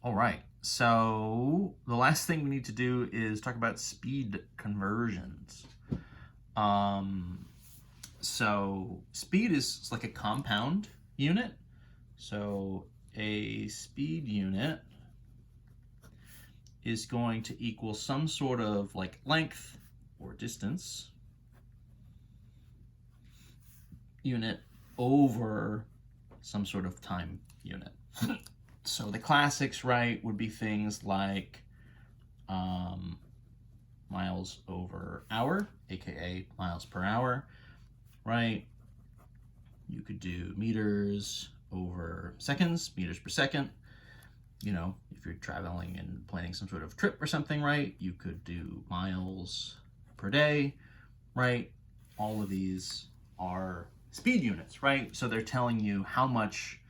All right. So the last thing we need to do is talk about speed conversions. Um, so speed is like a compound unit. So a speed unit is going to equal some sort of like length or distance unit over some sort of time unit. So the classics, right, would be things like miles over hour, aka miles per hour, right? You could do meters over seconds, meters per second. You know, if you're traveling and planning some sort of trip or something, right, you could do miles per day, right? All of these are speed units, right? So they're telling you how much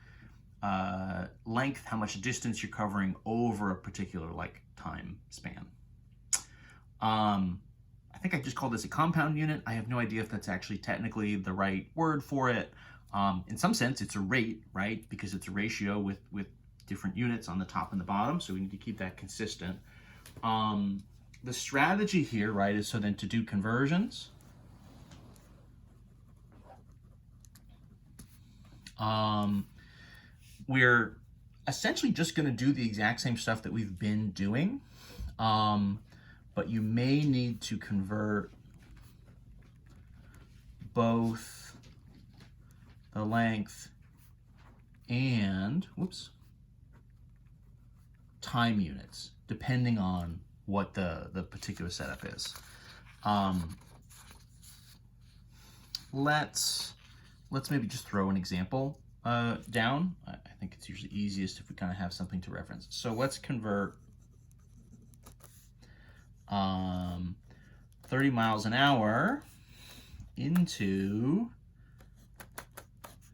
length, how much distance you're covering over a particular like time span. I think I just called this a compound unit. I have no idea if that's actually technically the right word for it. In some sense, it's a rate, right? Because it's a ratio with different units on the top and the bottom, so we need to keep that consistent. The strategy here, right, is so then to do conversions. We're essentially just going to do the exact same stuff that we've been doing, but you may need to convert both the length and, time units, depending on what the particular setup is. Let's maybe just throw an example down. I think it's usually easiest if we kind of have something to reference. So let's convert 30 miles an hour into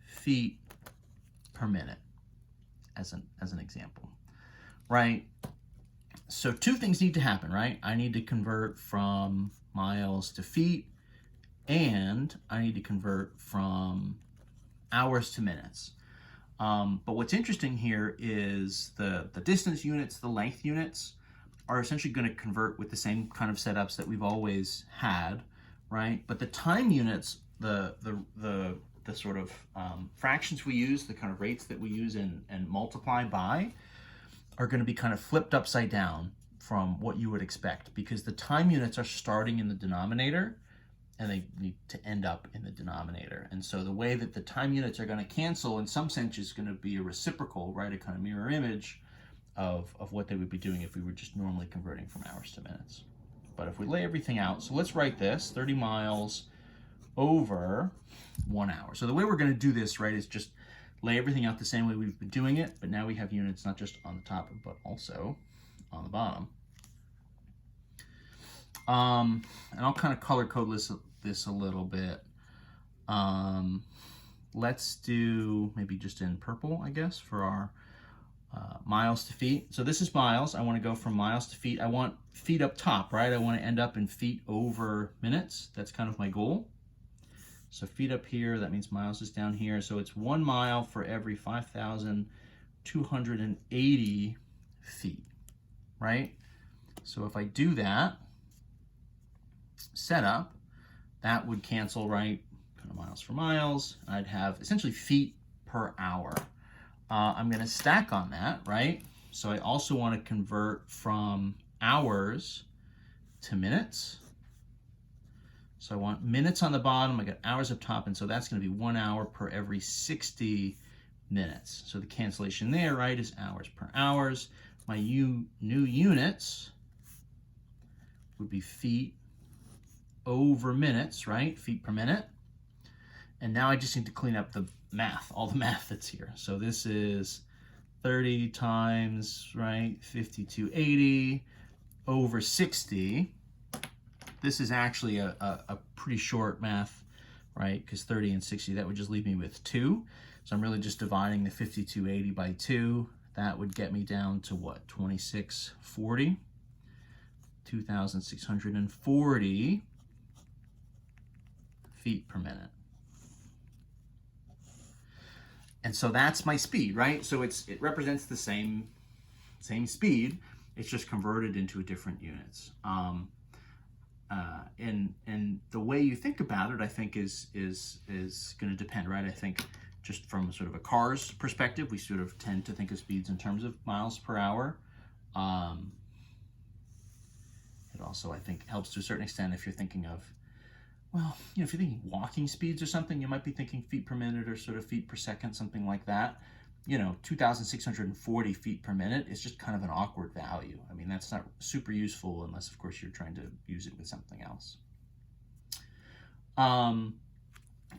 feet per minute as an example, right? So two things need to happen, right? I need to convert from miles to feet, and I need to convert from hours to minutes. But what's interesting here is the distance units, the length units, are essentially going to convert with the same kind of setups that we've always had, right? But the time units, the sort of fractions we use, the kind of rates that we use and multiply by, are going to be kind of flipped upside down from what you would expect, because the time units are starting in the denominator and they need to end up in the denominator. And so the way that the time units are going to cancel in some sense is going to be a reciprocal, right? A kind of mirror image of what they would be doing if we were just normally converting from hours to minutes. But if we lay everything out, so let's write this, 30 miles over 1 hour. So the way we're going to do this, right, is just lay everything out the same way we've been doing it, but now we have units not just on the top, but also on the bottom. And I'll kind of color code this a little bit. Let's do maybe just in purple, I guess, for our miles to feet. So this is miles. I want to go from miles to feet. I want feet up top, right? I want to end up in feet over minutes. That's kind of my goal. So feet up here, that means miles is down here. So it's 1 mile for every 5,280 feet, right? So if I do that setup, that would cancel, right? Kind of miles for miles. I'd have essentially feet per hour. I'm going to stack on that, right? So I also want to convert from hours to minutes. So I want minutes on the bottom, I got hours up top, and so that's going to be 1 hour per every 60 minutes. So the cancellation there, right, is hours per hours. My new units would be feet over minutes, right? Feet per minute. And now I just need to clean up the math, all the math that's here. So this is 30 times, right, 5280 over 60. This is actually a pretty short math, right? Because 30 and 60, that would just leave me with 2. So I'm really just dividing the 5280 by 2. That would get me down to what? 2640. 2,640 feet per minute. And so that's my speed, right? So it represents the same same speed. It's just converted into different units. And the way you think about it, I think, is going to depend, right? I think just from sort of a car's perspective, we sort of tend to think of speeds in terms of miles per hour. It also, I think, helps to a certain extent if you're thinking of, well, if you're thinking walking speeds or something, you might be thinking feet per minute or sort of feet per second, something like that. 2,640 feet per minute is just kind of an awkward value. I mean, that's not super useful unless, of course, you're trying to use it with something else.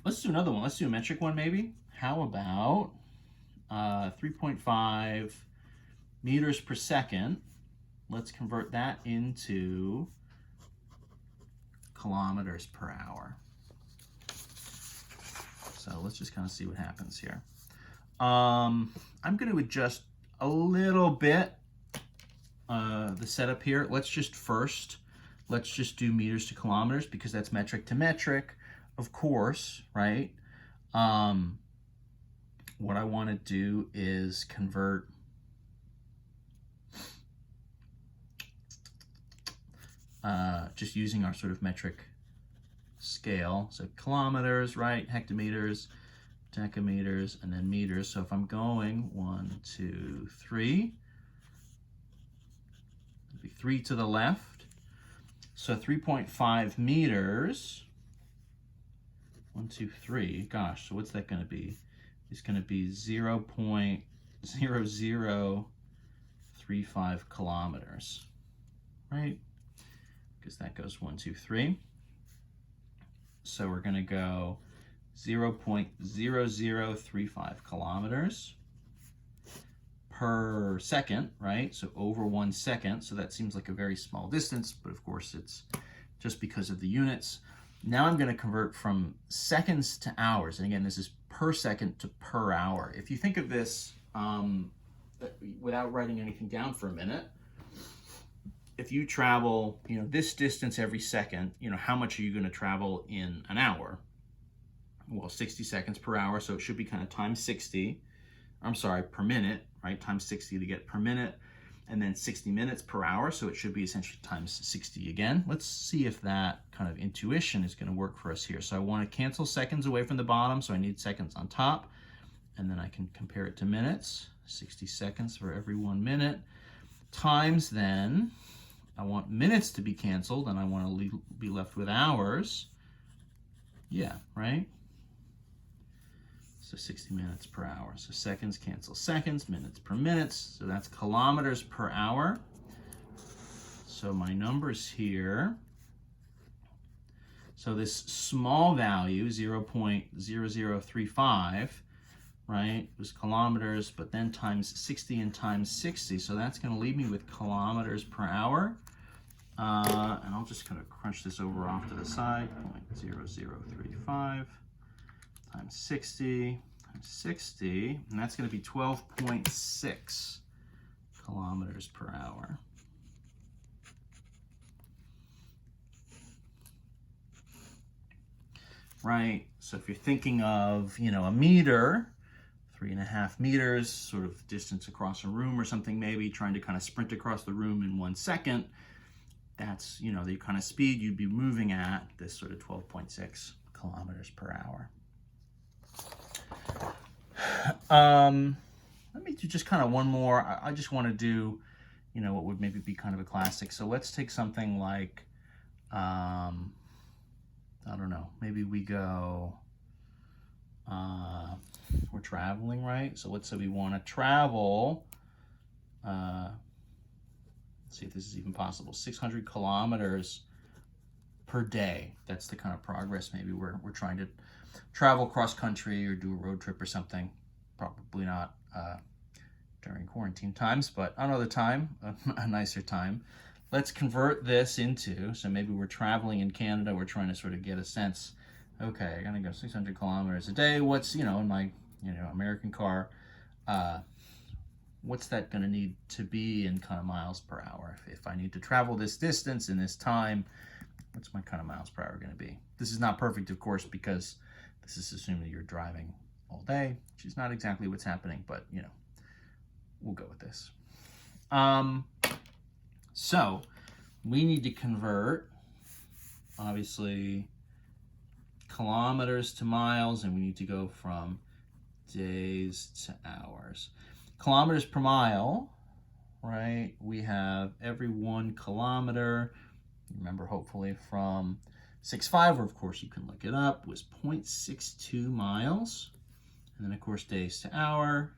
Let's do another one. Let's do a metric one, maybe. How about 3.5 meters per second? Let's convert that into kilometers per hour. So let's just kind of see what happens here. I'm going to adjust a little bit the setup here. Let's just do meters to kilometers because that's metric to metric, of course, right? What I want to do is convert just using our sort of metric scale. So kilometers, right? Hectometers, decameters, and then meters. So if I'm going 1, 2, 3, it'll be 3 to the left. So 3.5 meters. 1, 2, 3. Gosh, so what's that going to be? It's going to be 0.0035 kilometers, right? Because that goes 1, 2, 3. So we're going to go 0.0035 kilometers per second, right? So over 1 second. So that seems like a very small distance, but of course it's just because of the units. Now I'm going to convert from seconds to hours. And again, this is per second to per hour. If you think of this without writing anything down for a minute, if you travel, this distance every second, how much are you going to travel in an hour? Well, 60 seconds per hour, so it should be kind of times 60. I'm sorry, per minute, right? Times 60 to get per minute, and then 60 minutes per hour, so it should be essentially times 60 again. Let's see if that kind of intuition is going to work for us here. So I want to cancel seconds away from the bottom, so I need seconds on top, and then I can compare it to minutes. 60 seconds for every 1 minute, times then, I want minutes to be canceled, and I want to be left with hours. Yeah, right? So 60 minutes per hour. So seconds cancel seconds, minutes per minutes. So that's kilometers per hour. So my numbers here. So this small value, 0.0035, right, was kilometers, but then times 60 and times 60. So that's going to leave me with kilometers per hour. And I'll just kind of crunch this over off to the side. 0.0035 times 60 times 60, and that's going to be 12.6 kilometers per hour. Right, so if you're thinking of, a meter, 3.5 meters, sort of distance across a room or something, maybe trying to kind of sprint across the room in 1 second, that's, the kind of speed you'd be moving at, this sort of 12.6 kilometers per hour. Let me do just kind of one more. I just want to do, what would maybe be kind of a classic. So let's take something like, I don't know, maybe we go, we're traveling, right? So let's say we want to travel, let's see if this is even possible, 600 kilometers per day. That's the kind of progress maybe we're trying to travel cross country or do a road trip or something. Probably not during quarantine times, but another time, a nicer time. Let's convert this into, so maybe we're traveling in Canada, we're trying to sort of get a sense, okay, I'm gonna go 600 kilometers a day. What's, in my, American car, what's that gonna need to be in kind of miles per hour? If I need to travel this distance in this time, what's my kind of miles per hour gonna be? This is not perfect, of course, because this is assuming you're driving all day, which is not exactly what's happening, but, we'll go with this. So we need to convert, obviously, kilometers to miles, and we need to go from days to hours. Kilometers per mile, right? We have every 1 kilometer, remember hopefully from 6.5, or of course you can look it up, was 0.62 miles. And then of course days to hour,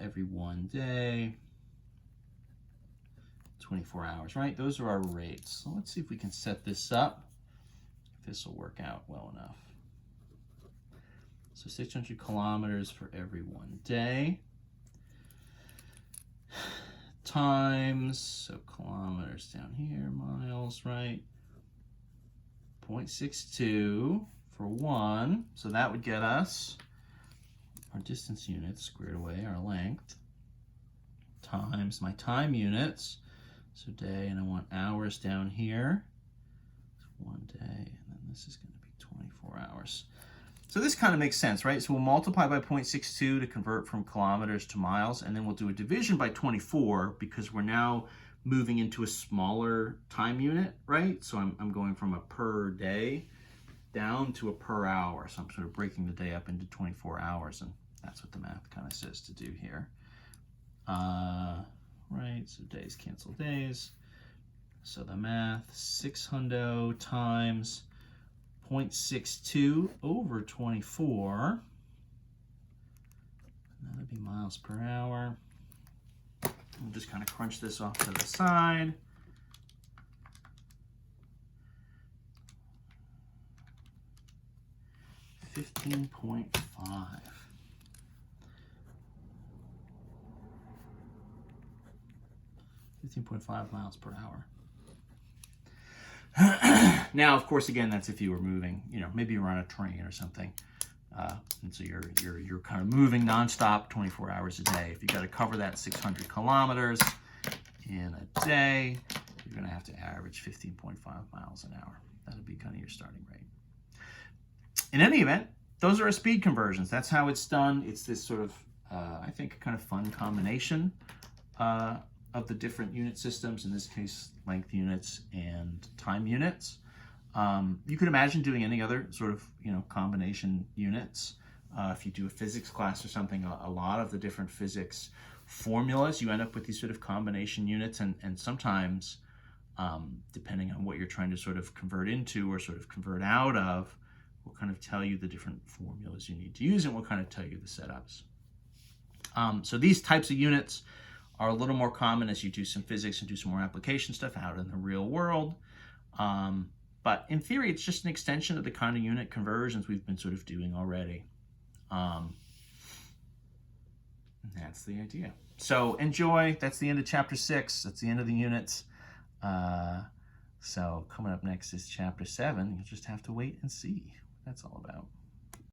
every 1 day, 24 hours, right? Those are our rates. So let's see if we can set this up, if this will work out well enough. So 600 kilometers for every 1 day times, so kilometers down here, miles, right? 0.62 for 1. So that would get us our distance units squared away, our length, times my time units. So day, and I want hours down here. So 1 day, and then this is going to be 24 hours. So this kind of makes sense, right? So we'll multiply by 0.62 to convert from kilometers to miles, and then we'll do a division by 24 because we're now moving into a smaller time unit, right? So I'm going from a per day down to a per hour. So I'm sort of breaking the day up into 24 hours, and that's what the math kind of says to do here. Right, so days cancel days. So the math, 600 times 0.62 over 24. And that'd be miles per hour. We'll just kind of crunch this off to the side. $15.5. 15.5 miles per hour. Now, of course, again, that's if you were moving, maybe you're on a train or something. And so you're kind of moving nonstop 24 hours a day. If you got to cover that 600 kilometers in a day, you're going to have to average 15.5 miles an hour. That'll be kind of your starting rate. In any event, those are our speed conversions. That's how it's done. It's this sort of, I think, kind of fun combination of the different unit systems, in this case, length units and time units. You could imagine doing any other sort of, combination units. If you do a physics class or something, a lot of the different physics formulas, you end up with these sort of combination units, and sometimes, depending on what you're trying to sort of convert into or sort of convert out of, will kind of tell you the different formulas you need to use, and will kind of tell you the setups. So these types of units are a little more common as you do some physics and do some more application stuff out in the real world. But in theory, it's just an extension of the kind of unit conversions we've been sort of doing already. That's the idea. So enjoy. That's the end of chapter 6. That's the end of the units. So coming up next is chapter 7. You'll just have to wait and see what that's all about.